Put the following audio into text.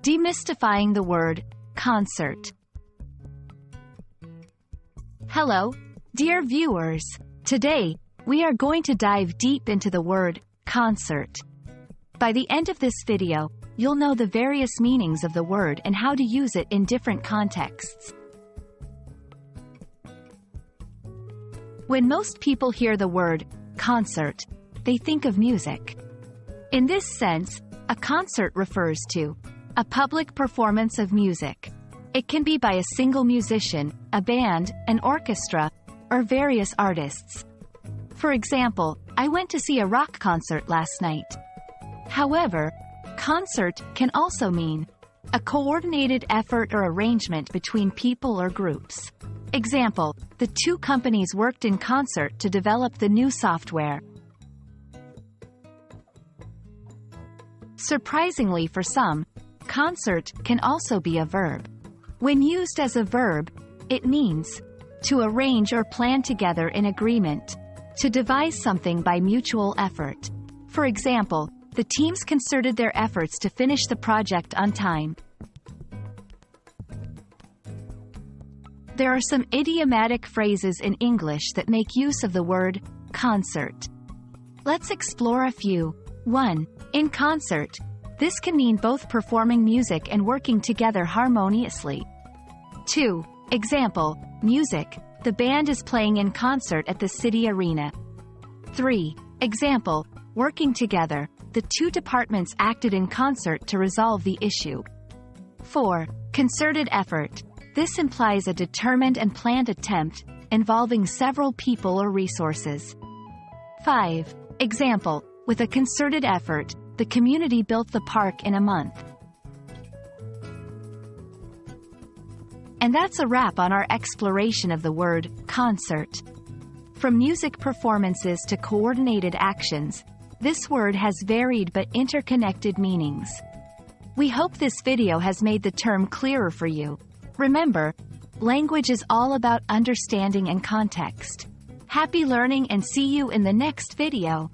Demystifying the Word Concert. Hello, dear viewers. Today, we are going to dive deep into the word concert. By the end of this video, you'll know the various meanings of the word and how to use it in different contexts. When most people hear the word concert, they think of music. In this sense, a concert refers to a public performance of music. It can be by a single musician, a band, an orchestra, or various artists. For example, I went to see a rock concert last night. However, concert can also mean a coordinated effort or arrangement between people or groups. Example, the two companies worked in concert to develop the new software. Surprisingly for some, concert can also be a verb. When used as a verb, it means to arrange or plan together in agreement, to devise something by mutual effort. For example, the teams concerted their efforts to finish the project on time. There are some idiomatic phrases in English that make use of the word concert. Let's explore a few. 1. In concert. This can mean both performing music and working together harmoniously. 2. Example, music. The band is playing in concert at the city arena. 3. Example, working together. The two departments acted in concert to resolve the issue. 4. Concerted effort. This implies a determined and planned attempt, involving several people or resources. 5. Example, with a concerted effort, the community built the park in a month. And that's a wrap on our exploration of the word concert. From music performances to coordinated actions, this word has varied but interconnected meanings. We hope this video has made the term clearer for you. Remember, language is all about understanding and context. Happy learning and see you in the next video.